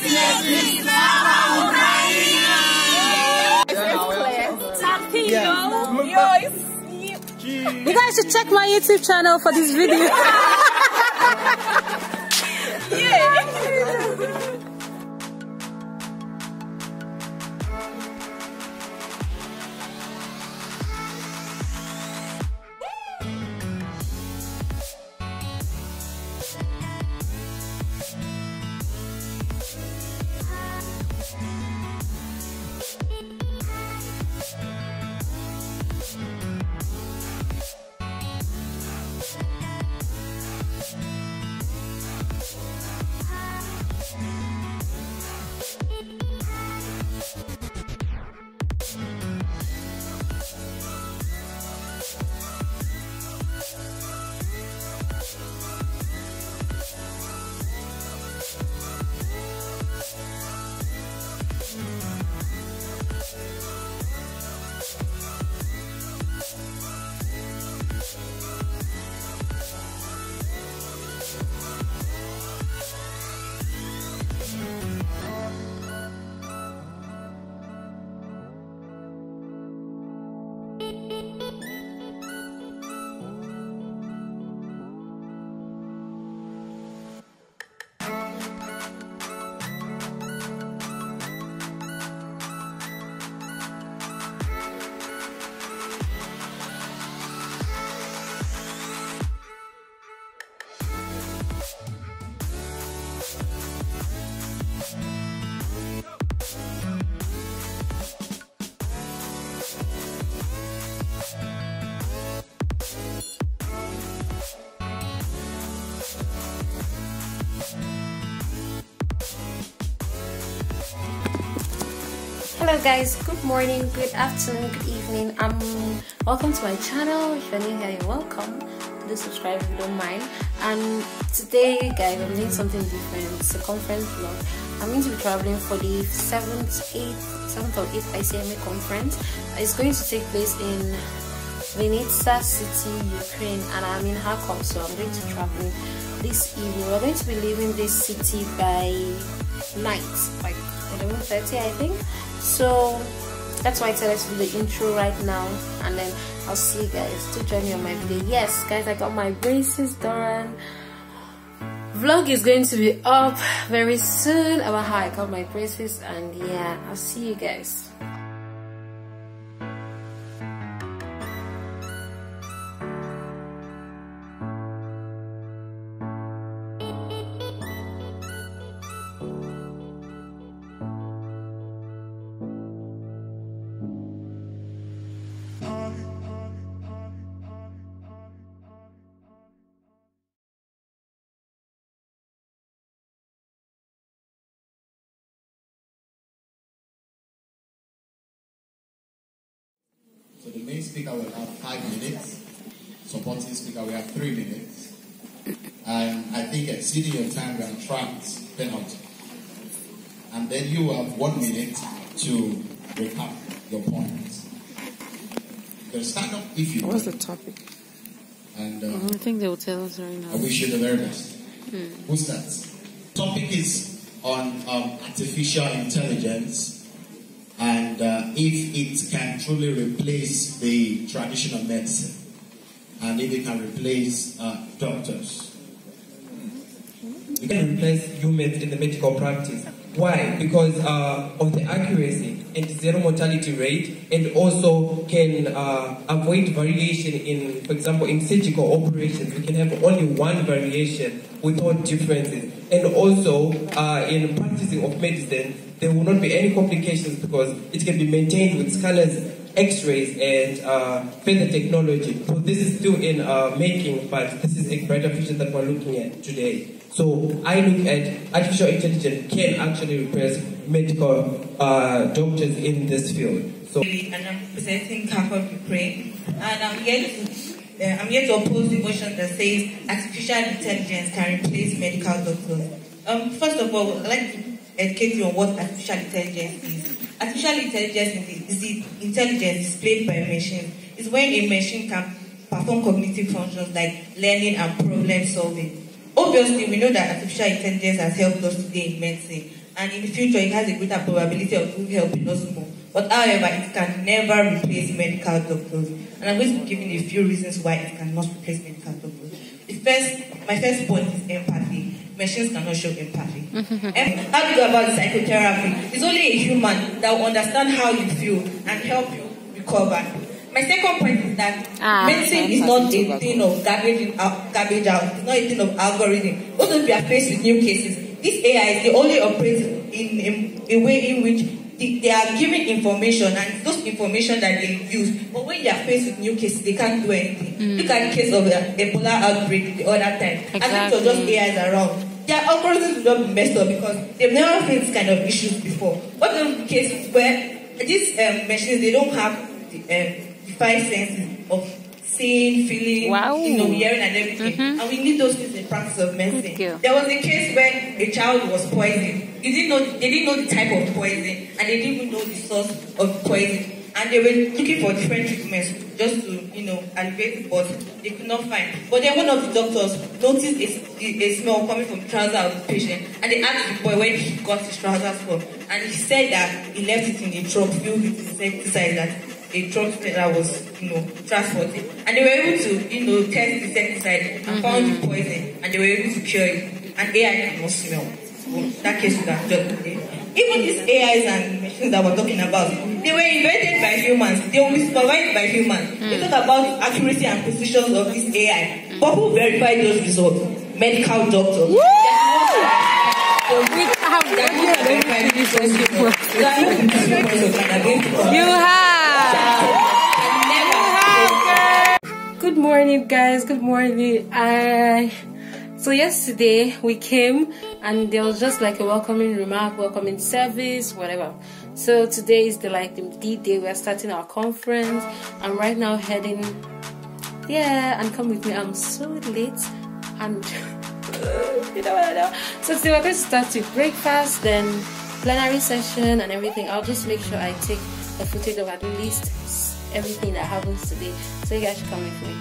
You guys should check my YouTube channel for this video. Hello guys, good morning, good afternoon, good evening. Welcome to my channel. If you're new here, you're welcome. Do subscribe if you don't mind. And today guys, I'm doing something different. It's a conference vlog. I'm going to be traveling for the 7th or 8th ICMA conference. It's going to take place in Vinnytsia city, Ukraine, and I'm in Kharkov, so I'm going to be traveling this evening. We're going to be leaving this city by night, like 11:30 I think. So that's why I decided to do the intro right now, and then I'll see you guys. Do join me on my video. Yes guys, I got my braces done. Vlog is going to be up very soon about how I got my braces, and yeah, I'll see you guys. So the main speaker will have 5 minutes, supporting speaker will have 3 minutes, and I think exceeding your time will attract penalty. And then you have 1 minute to recap your points. You can stand up if you What's want. the topic? And I think they will tell us right now. I wish you the very best. Who starts? Topic is on artificial intelligence. And if it can truly replace the traditional medicine, and if it can replace doctors. It can replace humans in the medical practice. Why? Because of the accuracy and zero mortality rate, and also can avoid variation in, for example, in surgical operations. We can have only one variation without differences. And also, in practicing of medicine, there will not be any complications because it can be maintained with scanners, X-rays, and further technology. So this is still in making, but this is a brighter future that we're looking at today. So I look at artificial intelligence can actually replace medical doctors in this field. So, and I'm presenting Kharkov, Ukraine, and I'm here to oppose the motion that says artificial intelligence can replace medical doctors. First of all, I'd like to educate you on what artificial intelligence is. Artificial intelligence is the intelligence displayed by a machine. It's when a machine can perform cognitive functions like learning and problem solving. Obviously, we know that artificial intelligence has helped us today in medicine, and in the future it has a greater probability of helping us more. But however, it can never replace medical doctors. And I'm going to be giving a few reasons why it cannot replace medical doctors. My first point is empathy. Machines cannot show empathy. How do you go about the psychotherapy? It's only a human that will understand how you feel and help you recover. My second point is that medicine is not a thing of garbage out. It's not a thing of algorithm. Also, we are faced with new cases. These AIs, they only operate in a way in which they are giving information, and those information that they use. But when they are faced with new cases, they can't do anything. Look at the case of the Ebola outbreak the other time. Exactly. I think it was just AIs around. Their algorithms will not be messed up because they've never faced this kind of issues before. But in the cases where these machines, they don't have the 5 senses of seeing, feeling, hearing and everything. And we need those things in practice of medicine. There was a case where a child was poisoned. They didn't know the type of poison, and they didn't even know the source of poison. And they were looking for different treatments just to, alleviate it, but they could not find. But then one of the doctors noticed a smell coming from the trouser of the patient, and they asked the boy where he got his trousers from, and he said that he left it in a truck filled with insecticide that a truck that was, transported. And they were able to, test the insecticide and found the poison, and they were able to cure it. And AI cannot smell. So that case would have just been there. Even these AIs and machines that we're talking about, they were invented by humans. They will be supervised by humans. They talk about the accuracy and precision of this AI. But who verified those results? Medical doctors. You have. Good morning, guys. Good morning. So yesterday we came and there was just like a welcoming remark, welcoming service, whatever. So today is the D-Day. We are starting our conference. I'm right now heading, and come with me. I'm so late and So today we're going to start with breakfast, then plenary session and everything. I'll just make sure I take a footage of at least everything that happens today. So you guys should come with me.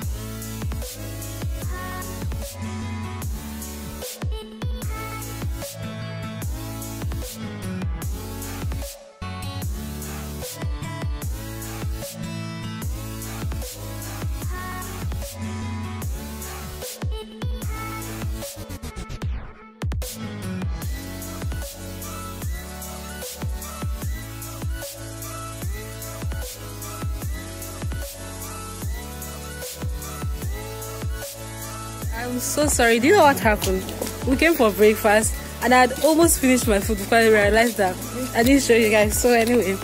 I'm so sorry. Do you know what happened? We came for breakfast and I had almost finished my food before I realized that I didn't show you guys. So anyway,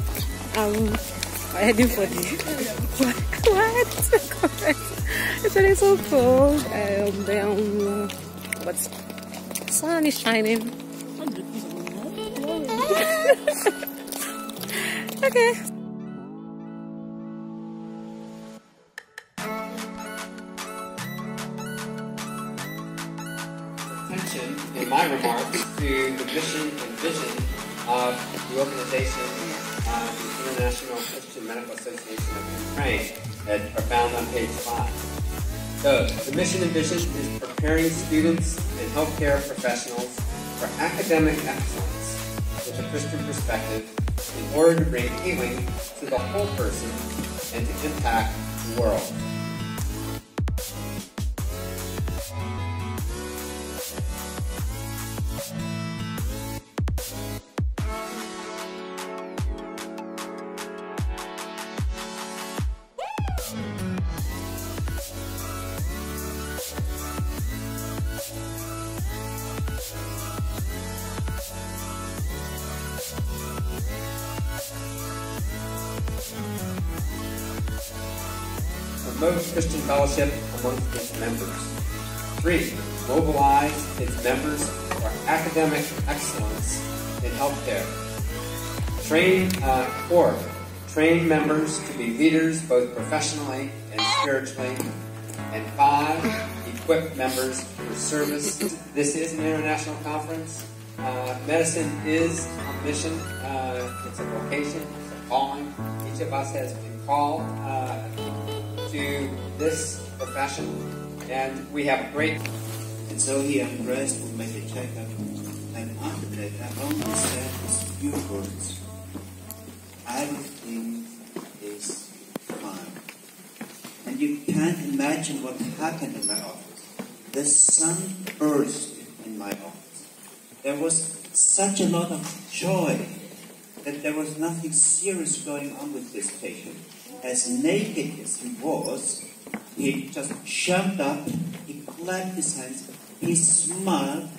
I'm heading for the what? It's really so cold. But sun is shining. Okay. In my remarks to the mission and vision of the organization, the International Christian Medical Association of Ukraine, that are found on page 5. So, the mission and vision is preparing students and healthcare professionals for academic excellence with a Christian perspective in order to bring healing to the whole person and to impact the world. Promote Christian fellowship amongst its members. 3. Mobilize its members for academic excellence in healthcare. 4. Train members to be leaders both professionally and spiritually. And 5. Equip members for service. This is an international conference. Medicine is a mission. It's a vocation. It's a calling. Each of us has been called to this profession, and we have a great. And so he undressed, would make a checkup, and after that said, I only said these few words. Everything is fine. And you can't imagine what happened in my office. The sun burst in my office. There was such a lot of joy that there was nothing serious going on with this patient. As naked as he was, he just jumped up, he clapped his hands, he smiled.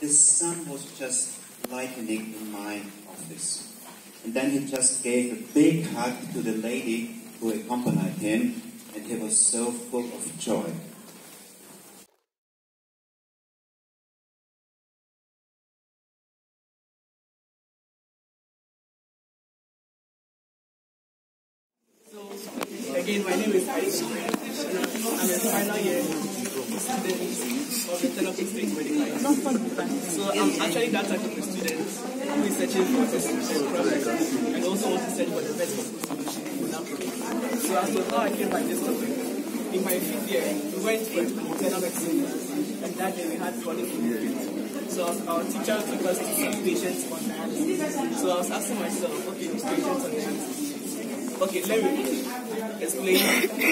The sun was just lightening in my office. And then he just gave a big hug to the lady who accompanied him, and he was so full of joy. Again, my name is ICMA. I'm a final year student of the Therapy State Medical. So I'm actually that type of a student who is searching for this project and also wants to search for the best possible solution. So as to how I came by this topic, in my 5th year, we went for internal medicine, and that day we had chronic kidney failure. So our teacher took us to see patients on dialysis. So I was asking myself, okay, these patients on dialysis. Okay, let me explain a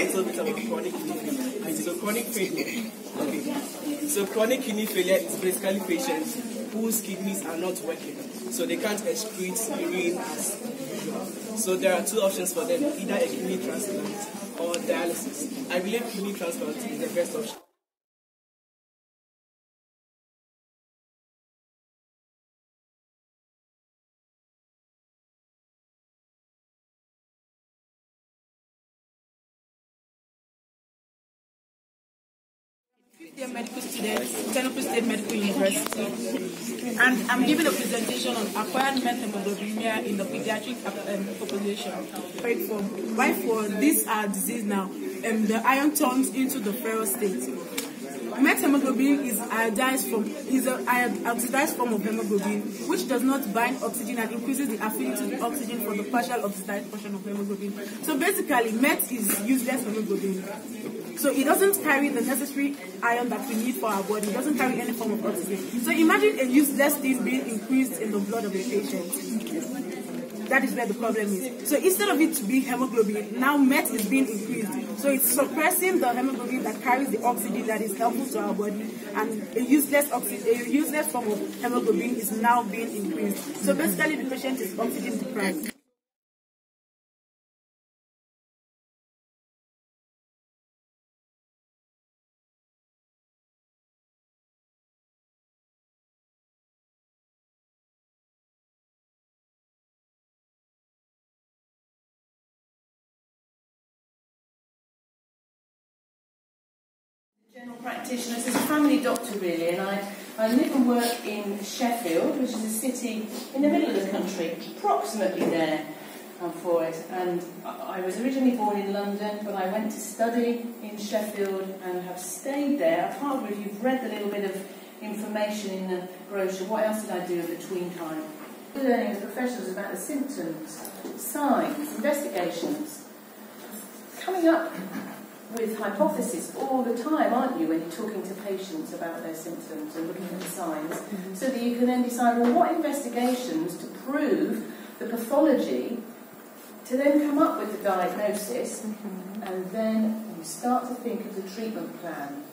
little bit about chronic kidney failure. So chronic failure. Okay. So chronic kidney failure is basically patients whose kidneys are not working. So they can't excrete urine as usual. So there are two options for them, either a kidney transplant or dialysis. I believe kidney transplant is the best option. Medical student, Tennessee State Medical University, and I'm giving a presentation on acquired methemoglobinemia in the pediatric population. Why for this disease now, the iron turns into the ferrous state. Methemoglobin is an oxidized form of hemoglobin, which does not bind oxygen and increases the affinity to oxygen for the partial oxidized portion of hemoglobin. So basically, met is useless hemoglobin. So it doesn't carry the necessary iron that we need for our body. It doesn't carry any form of oxygen. So imagine a useless thing being increased in the blood of a patient. That is where the problem is. So instead of it to be hemoglobin, now met is being increased. So it's suppressing the hemoglobin that carries the oxygen that is helpful to our body, and a useless form of hemoglobin is now being increased. So basically the patient is oxygen deprived. General practitioner, as a family doctor really, and I live and work in Sheffield, which is a city in the middle of the country, approximately there for it. And I was originally born in London, but I went to study in Sheffield and have stayed there. I can't remember if you've read the little bit of information in the brochure. What else did I do in between time? Learning as professionals about the symptoms, signs, investigations, coming up with hypotheses all the time, aren't you, when you're talking to patients about their symptoms and looking at the signs, so that you can then decide, well, what investigations to prove the pathology, to then come up with the diagnosis, and then you start to think of the treatment plan.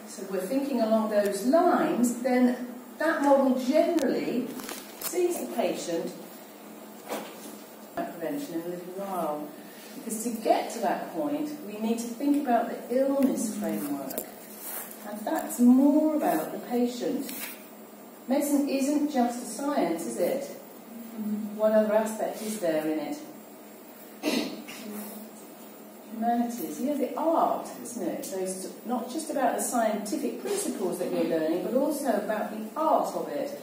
So if we're thinking along those lines, then that model generally sees the patient prevention in a little while. Because to get to that point, we need to think about the illness framework. And that's more about the patient. Medicine isn't just a science, is it? What other aspect is there in it? Humanities. Yeah, the art, isn't it? So it's not just about the scientific principles that we're learning, but also about the art of it.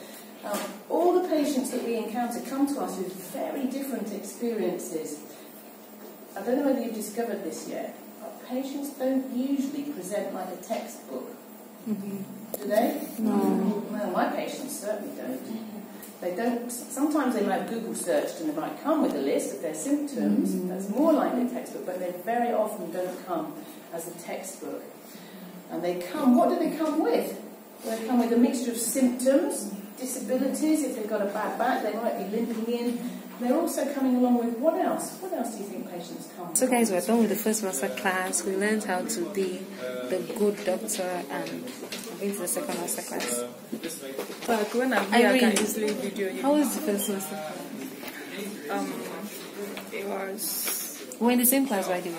All the patients that we encounter come to us with very different experiences. I don't know whether you've discovered this yet, but patients don't usually present like a textbook. Do they? No. Well, my patients certainly don't. They don't. Sometimes they might have Google searched and they might come with a list of their symptoms. That's more like a textbook, but they very often don't come as a textbook. And they come, what do they come with? They come with a mixture of symptoms, disabilities, if they've got a bad back, they might be limping in. They're also coming along with what else? What else do you think patients come? So guys, we're done with the first master class. We learned how to be the good doctor, and going to the second master class. But when I'm here, I can easily video you. How was the first master class? It was... We're in the same class, by the way.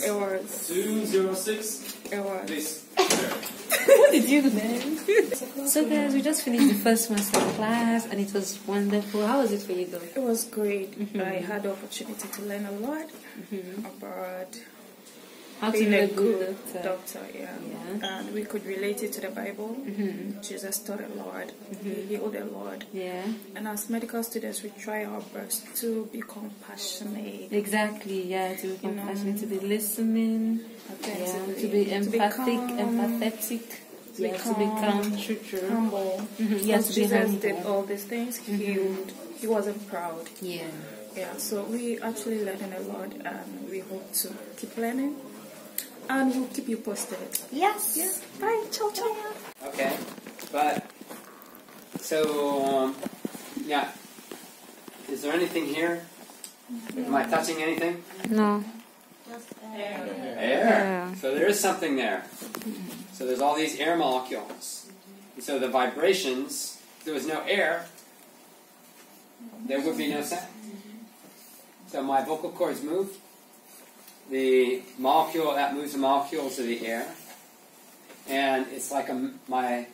It was... 206. It was... What did you do? So guys, we just finished the first master class and it was wonderful. How was it for you though? It was great. I had the opportunity to learn a lot about How to being be a a good good doctor. And we could relate it to the Bible. Jesus taught a lot. He healed a lot. Yeah. And as medical students, we try our best to be compassionate. Exactly, yeah, to be compassionate, to be listening, to be empathic, empathetic, to be calm, true. Humble. Yes, to be Jesus humble. did all these things. He wasn't proud. Yeah. Yeah, so we actually learned a lot, and we hope to keep learning. And we'll keep you posted. Yes. Yeah. Bye. Ciao, ciao. Okay, but so yeah, is there anything here? Am I touching anything? No. Air. So there is something there. So there's all these air molecules. And so the vibrations, if there was no air, there would be no sound. So my vocal cords move. The molecule that moves the molecules of the air, and it's like I mean,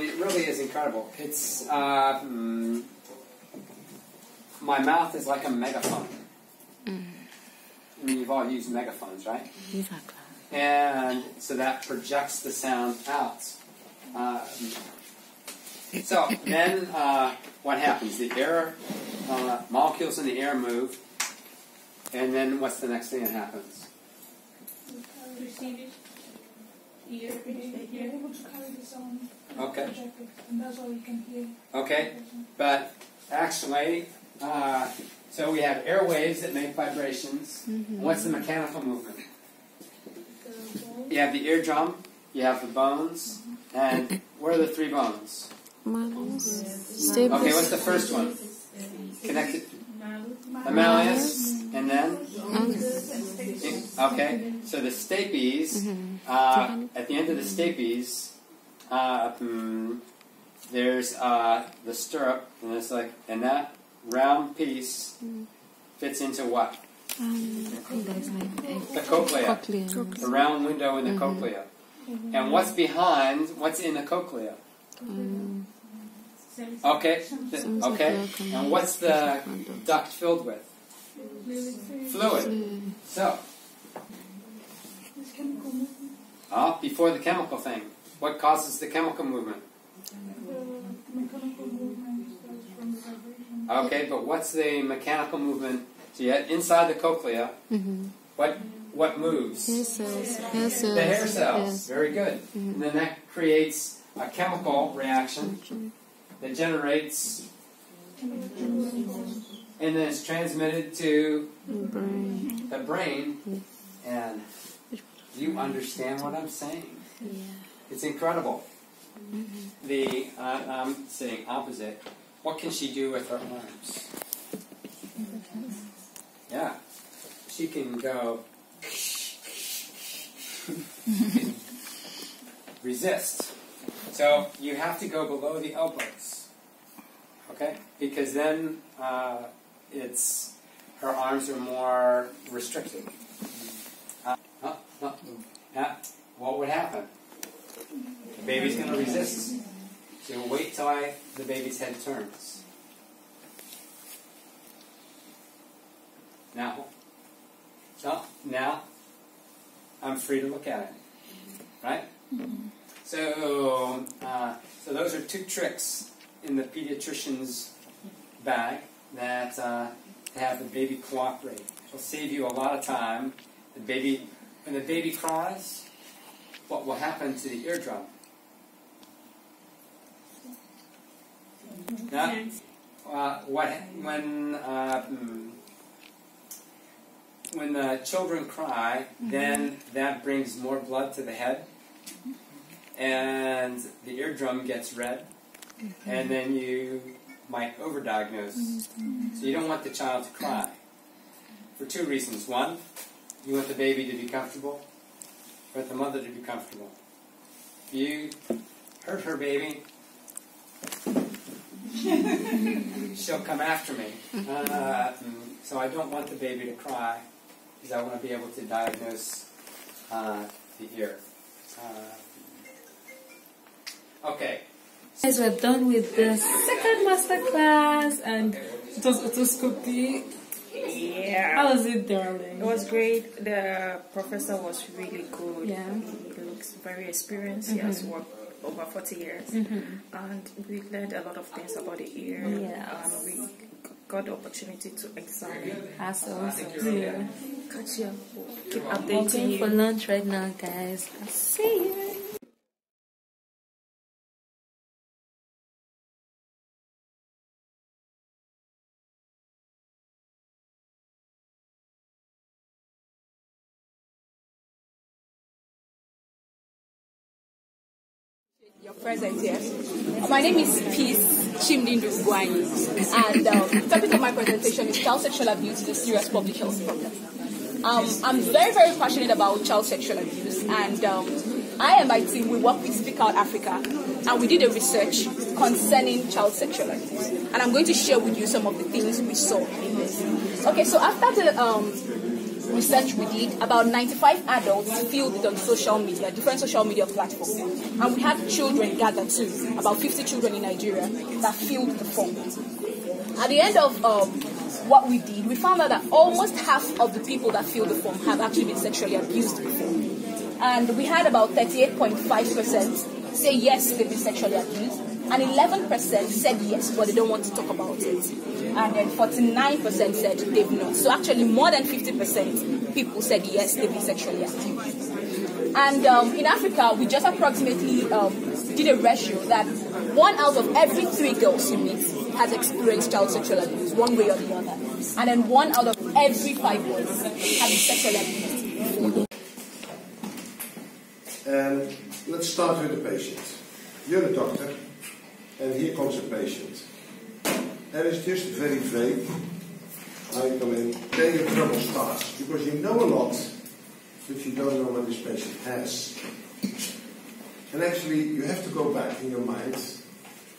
it really is incredible. It's my mouth is like a megaphone. I mean, you've all used megaphones, right? Exactly. And so that projects the sound out. So then, what happens? The air molecules in the air move. And then what's the next thing that happens? Okay. Okay, but actually, so we have air waves that make vibrations. What's the mechanical movement? You have the eardrum, you have the bones, and where are the three bones? Okay, what's the first one? Connected. The malleus, and then? Okay, so the stapes, at the end of the stapes, there's the stirrup, and it's like, and that round piece fits into what? The cochlea. The round window in the cochlea. And what's in the cochlea? Okay, okay. And what's the duct filled with? Fluid. So, before the chemical thing, what causes the chemical movement? Okay, but what's the mechanical movement? So you have inside the cochlea, what moves? Hair cells. The hair cells. Very good. And then that creates a chemical reaction that generates, and then it's transmitted to the brain. And do you understand what I'm saying? Yeah. It's incredible. I'm sitting opposite. What can she do with her arms? Yeah. She can go resist. So you have to go below the elbows. Okay? Because then her arms are more restricted. What would happen? The baby's going to resist. So wait till the baby's head turns. Now I'm free to look at it. Right? So those are two tricks in the pediatrician's bag that have the baby cooperate. It'll save you a lot of time. When the baby cries, what will happen to the eardrum? Now, when the children cry, then that brings more blood to the head, and the eardrum gets red, and then you might overdiagnose. So you don't want the child to cry for two reasons. One, you want the baby to be comfortable, but the mother to be comfortable. If you hurt her baby, she'll come after me. So I don't want the baby to cry, because I want to be able to diagnose the ear. Okay. Guys, we're done with the second master class, and it was otoscopy. Yeah. How was it, darling? It was great. The professor was really good. Yeah. He looks very experienced. He has worked over 40 years. And we learned a lot of things about the ear. Yes. And we got the opportunity to examine. That's awesome. Yeah. Catch you. Keep I'm updating going you. for lunch right now, guys. I'll see you. Your presence here. My name is Peace Chimdindu Gwanyi, and the topic of my presentation is child sexual abuse is a serious public health problem. I'm very, very passionate about child sexual abuse, and I and my team, we work with Speak Out Africa, and we did a research concerning child sexual abuse, and I'm going to share with you some of the things we saw in this. Okay, so after the research we did, about 95 adults filled on social media, different social media platforms. And we had children gathered too, about 50 children in Nigeria that filled the form. At the end of what we did, we found out that almost half of the people that filled the form have actually been sexually abused before. And we had about 38.5% say yes, they've been sexually abused, and 11% said yes, but they don't want to talk about it. And then 49% said they've not. So actually more than 50% people said yes, they've been sexually abused. And in Africa, we just approximately did a ratio that 1 out of every 3 girls you meet has experienced child sexual abuse, one way or the other. And then 1 out of every 5 boys have been sexually abused. And let's start with the patient. You're a doctor, and here comes a patient. And it's just very vague. Now you come in, then your trouble starts, because you know a lot, but you don't know what this patient has. And actually, you have to go back in your mind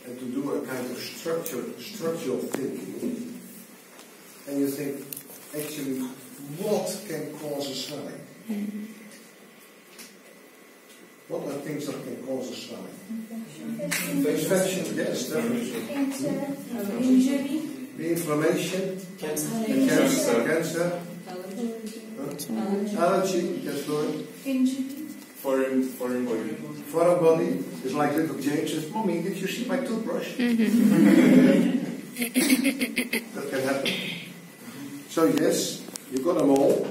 and to do a kind of structural thinking. And you think, actually, what can cause a swelling? What are things that can cause a swelling? Infection, yes, definitely. Injury. The inflammation, cancer, allergy, yes, Lord. Injury. Foreign body. Foreign body is like little James says, Mommy, did you see my toothbrush? That can happen. So yes, you got them all.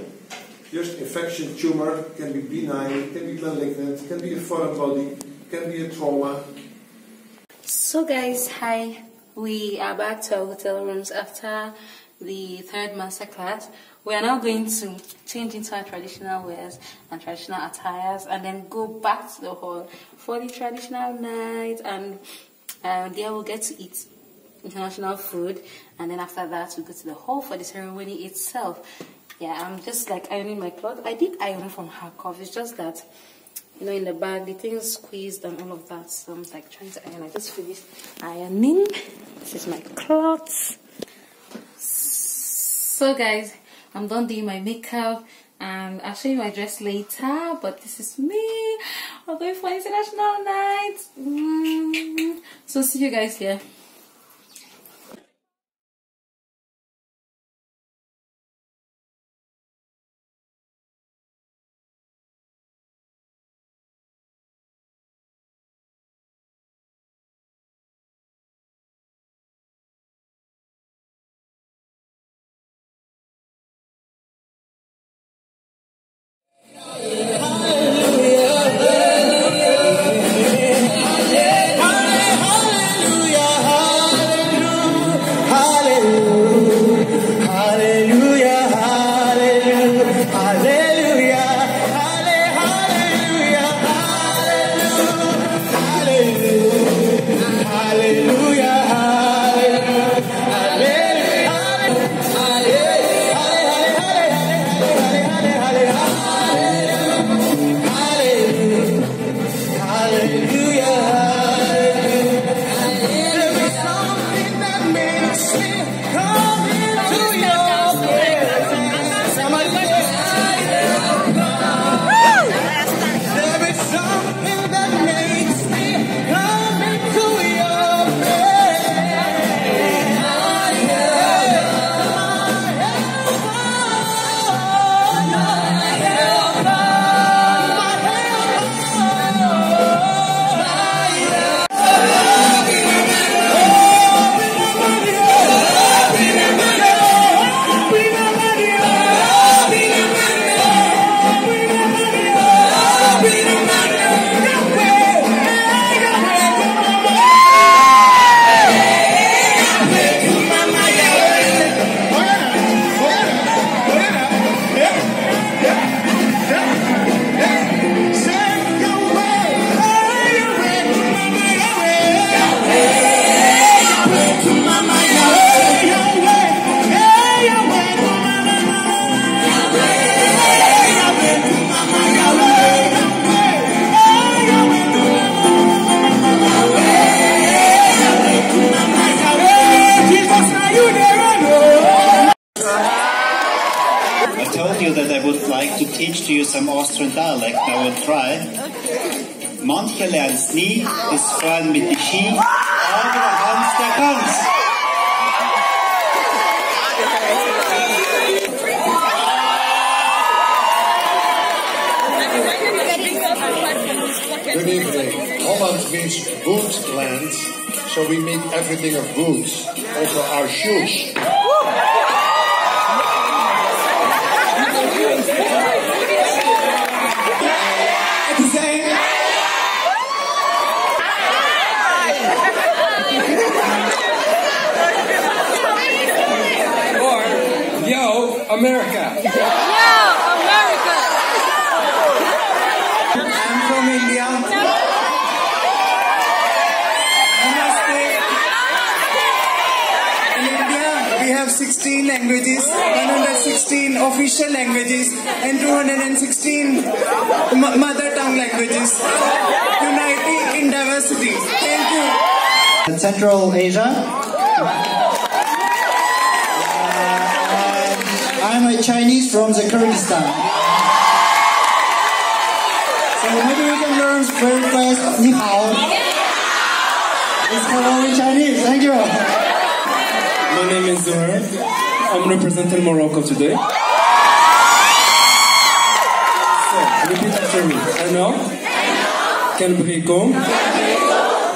Just infection, tumor, can be benign, can be malignant, can be a foreign body, can be a trauma. So guys, hi. We are back to our hotel rooms after the third master class. We are now going to change into our traditional wears and traditional attires, and then go back to the hall for the traditional night, and there we'll get to eat international food, and then after that we'll go to the hall for the ceremony itself. Yeah, I'm just like ironing my clothes. I did iron from Harkov. It's just that, you know, in the bag the thing's squeezed and all of that. So I'm like trying to iron. I just finished ironing. This is my clothes. So guys, I'm done doing my makeup, and I'll show you my dress later. But this is me. We're going for international night. So see you guys here. Hallelujah. to you some Austrian dialect. I will try. Manche lernt's nie, ist fahren mit die Ski, aber der Hans, der kommt's. Good evening. Holland means boot land, so we mean everything of boots, also our shoes. America. Yeah, America. I'm from India. Namaste. In India, we have 16 languages, 116 official languages, and 216 mother tongue languages. Uniting in diversity. Thank you. Central Asia. I'm a Chinese from the Kyrgyzstan. So maybe we can learn very fast. Ni hao. It's hello in Chinese. Thank you. My name is Zuhair. I'm representing Morocco today. So, repeat after me. Ano? Kenbrikom.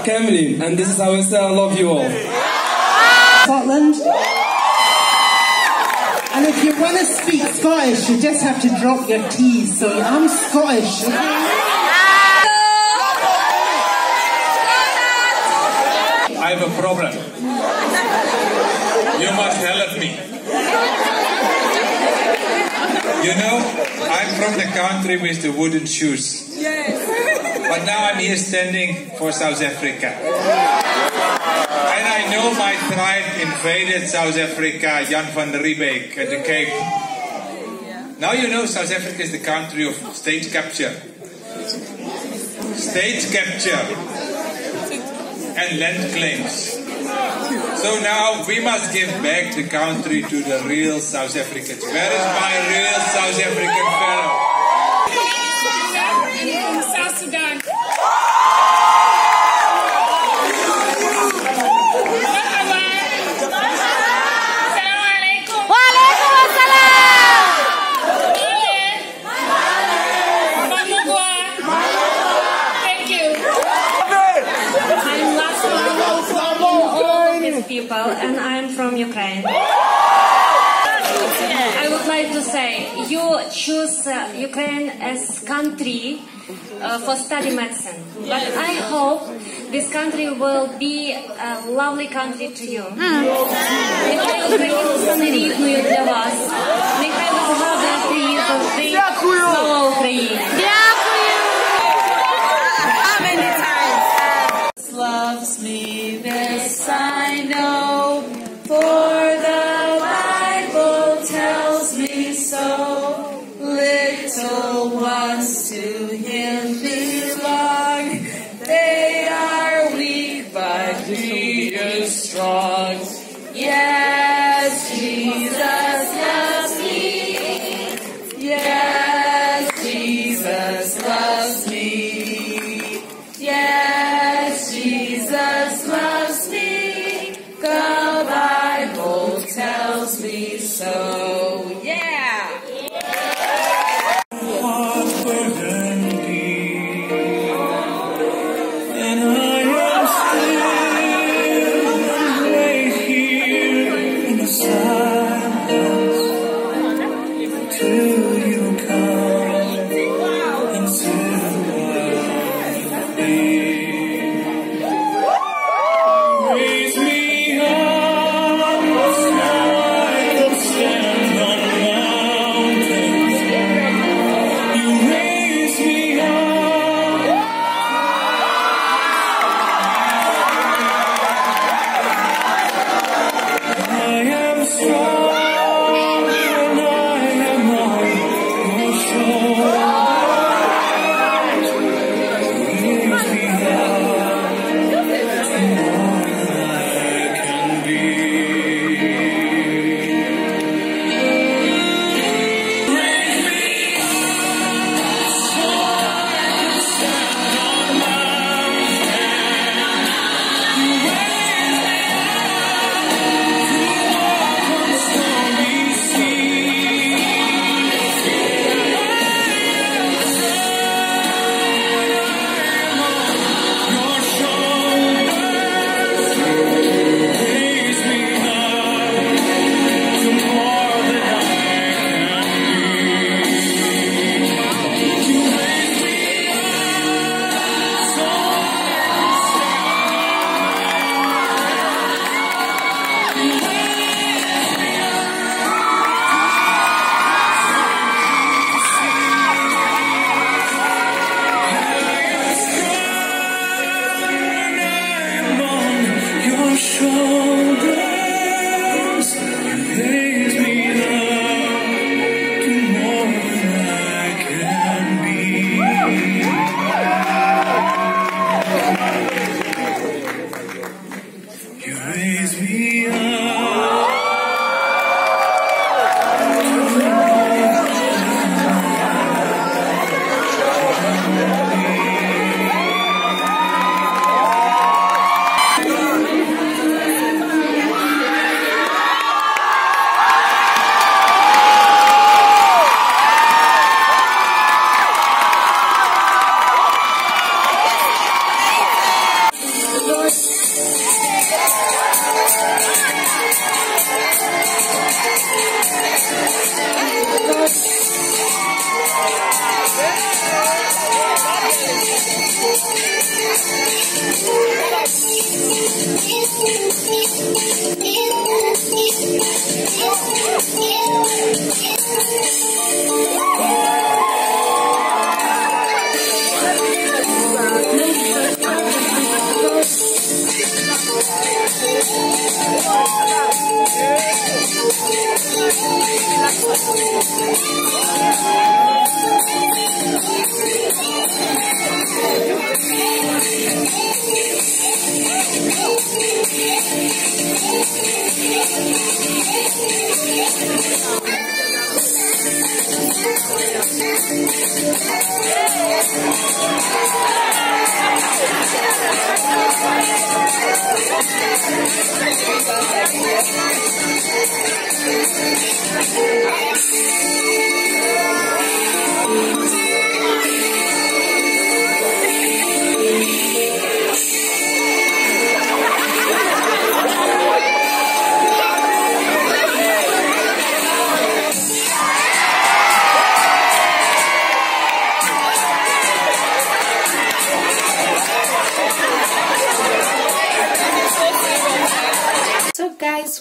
Kamlin. And this is how I say I love you all. Scotland. And if you want to speak Scottish, you just have to drop your T's. So I'm Scottish, okay? I have a problem. You must help me. You know, I'm from the country with the wooden shoes. Yes. But now I'm here standing for South Africa. And I know my tribe invaded South Africa, Jan van Riebeeck at the Cape. Now you know South Africa is the country of state capture. State capture. And land claims. So now we must give back the country to the real South Africans. Where is my real South African fellow? South Sudan. People, and I'm from Ukraine. I would like to say, you choose Ukraine as country for study medicine, but I hope this country will be a lovely country to you. Нехай Україну стане рідною для вас. Нехай ви згадуєте її завжди. Слава Україні! How many times? Loves me, this I know, for the Bible tells me so. Little ones to Him belong. They are weak, but He is strong. Yes, Jesus loves me. Yes, Jesus loves me. Yes, Jesus loves me. The Bible tells me so. Yeah. And I am still right here in the silence. your shoulders, you raise me up to more than I can be. You raise me up.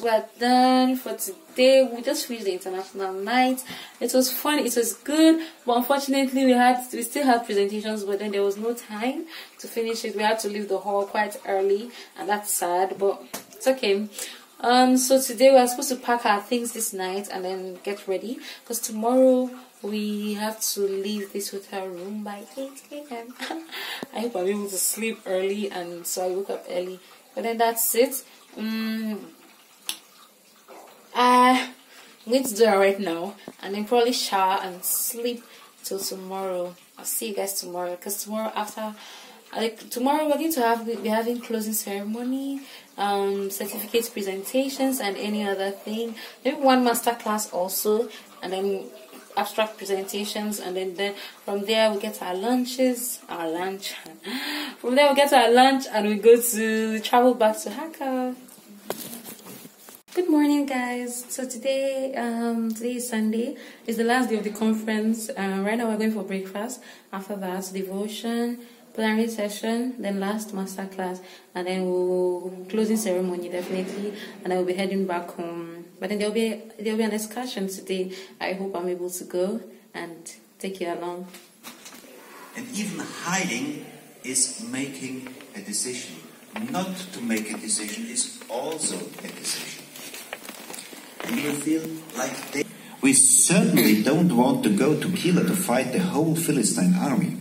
We're done for today. We just finished the international night. It was fun, it was good, but unfortunately we still had presentations, but then there was no time to finish it. We had to leave the hall quite early, and that's sad, but it's okay. So today we are supposed to pack our things this night and then get ready, because tomorrow we have to leave this hotel room by 8 a.m. I hope I'm able to sleep early, and so I woke up early. But then that's it. I'm going to do it right now, and then probably shower and sleep till tomorrow. I'll see you guys tomorrow, because tomorrow tomorrow we're going to be having closing ceremony, certificate presentations, and any other thing. Maybe one master class also, and then abstract presentations, and then from there we get our lunches. From there we get our lunch, and we go to travel back to Haka. Good morning, guys. So today is Sunday. It's the last day of the conference. Right now we're going for breakfast. After that, devotion, plenary session, then last master class, and then closing ceremony definitely, and I will be heading back home. But then there'll be an excursion today. I hope I'm able to go and take you along. And even hiding is making a decision. Not to make a decision is also a decision. And you feel like we certainly don't want to go to Keilah to fight the whole Philistine army.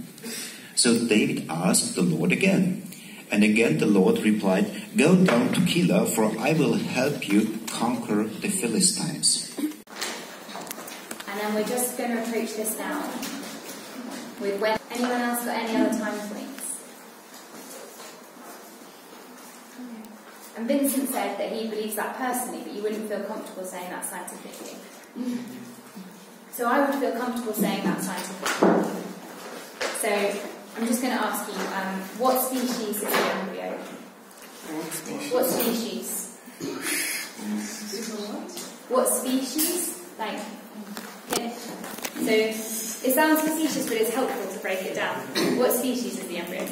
So David asked the Lord again. And again the Lord replied, "Go down to Keilah, for I will help you conquer the Philistines." And then we're just going to approach this now. Anyone else got any other time points? And Vincent said that he believes that personally, but you wouldn't feel comfortable saying that scientifically. So I would feel comfortable saying that scientifically. So I'm just going to ask you, what species is the embryo? What species? What species? Like, so it sounds facetious, but it's helpful to break it down. What species is the embryo?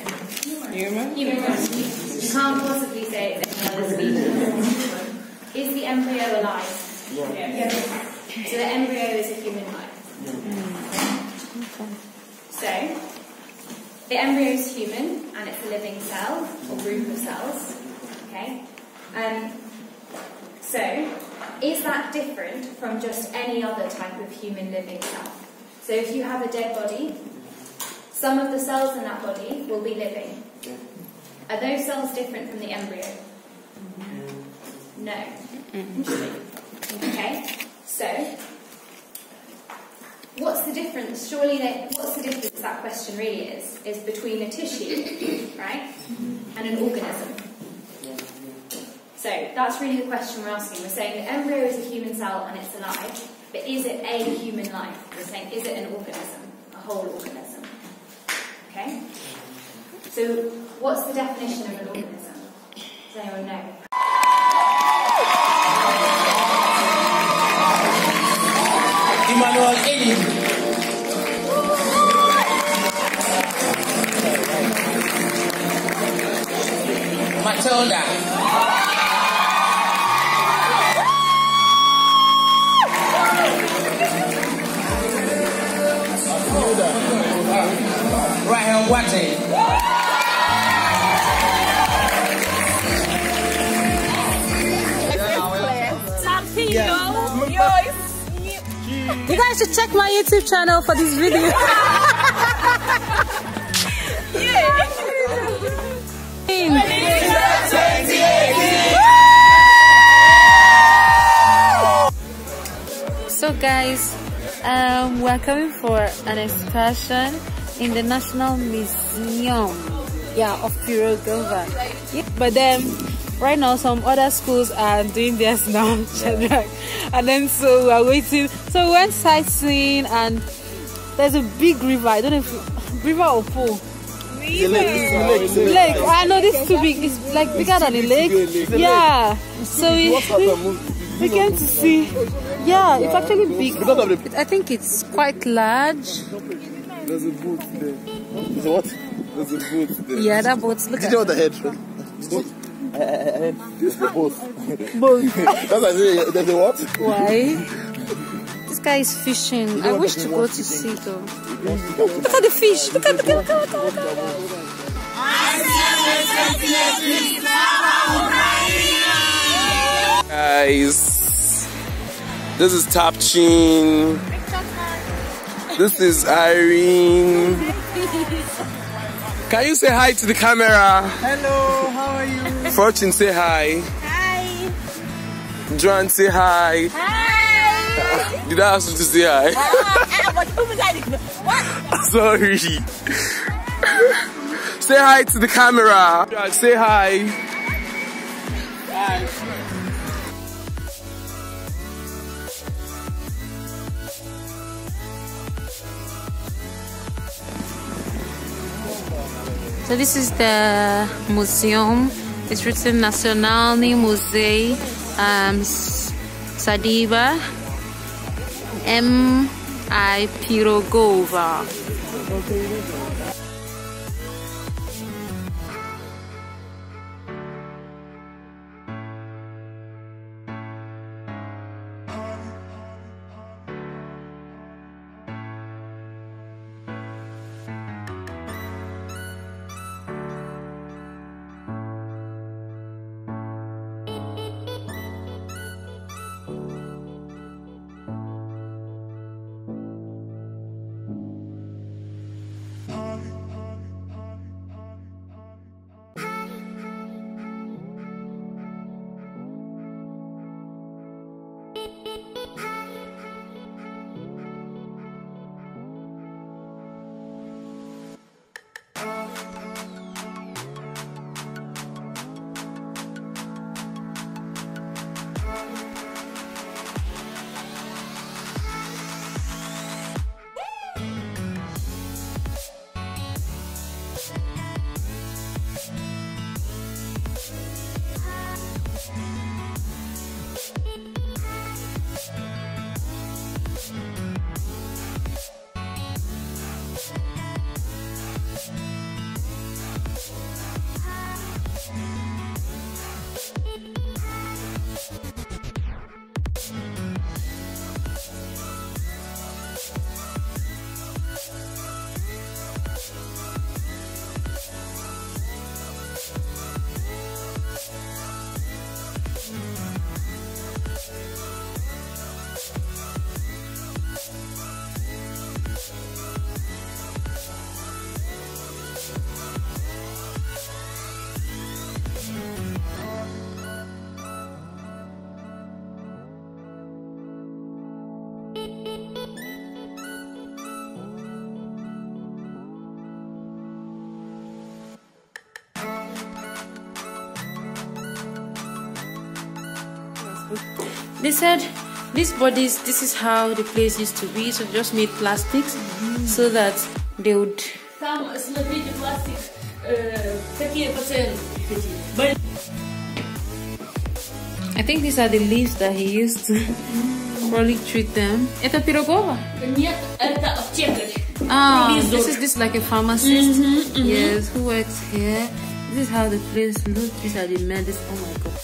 Human. You can't possibly say it's any other species. Is the embryo alive? Yes. So the embryo is a human life. So the embryo is human, and it's a living cell or group of cells. Okay. So, is that different from just any other type of human living cell? So if you have a dead body, some of the cells in that body will be living. Are those cells different from the embryo? No. Okay, so what's the difference? Surely, what's the difference? That question really is between a tissue, right, and an organism. So that's really the question we're asking. We're saying the embryo is a human cell and it's alive, but is it a human life? We're saying, is it an organism, a whole organism? Okay. So what's the definition of an organism? Does anyone know? Emmanuel Eli. Matilda. Rahel Wate. You guys should check my YouTube channel for this video. So guys, we're coming for an excursion in the National Museum, of Pirogova. But then right now some other schools are doing theirs now, and then so we're waiting. So we went sightseeing and there's a big river. I don't know if river or pool. Lake. I know this is too big. It's like bigger than a lake. Yeah. So we came to see. Yeah, it's actually big. I think it's quite large. There's a boat there. There's a what? There's a boat there. Yeah, that boat. Look at the head. This is the boat. Boat. That's like there's a what? Why? This guy is fishing. I wish to go to see though. Look at the fish. Look at. Guys, this is Top Chin. This is Irene. Can you say hi to the camera? Hello, how are you? Fortune, say hi. Hi. Joan, say hi. Hi. Did I ask you to say hi? Sorry. Say hi to the camera. Say hi. Hi. So this is the museum. It's written Nacionalny Muzej Sadiba M.I. Pirogova. They said these bodies, this is how the place used to be, so just made plastics so that they would. I think these are the leaves that he used to probably treat them. Это пирогова? Нет, это аптекарь. This is like a pharmacist. Yes, who works here. This is how the place looks. These are the medicines. Oh my god.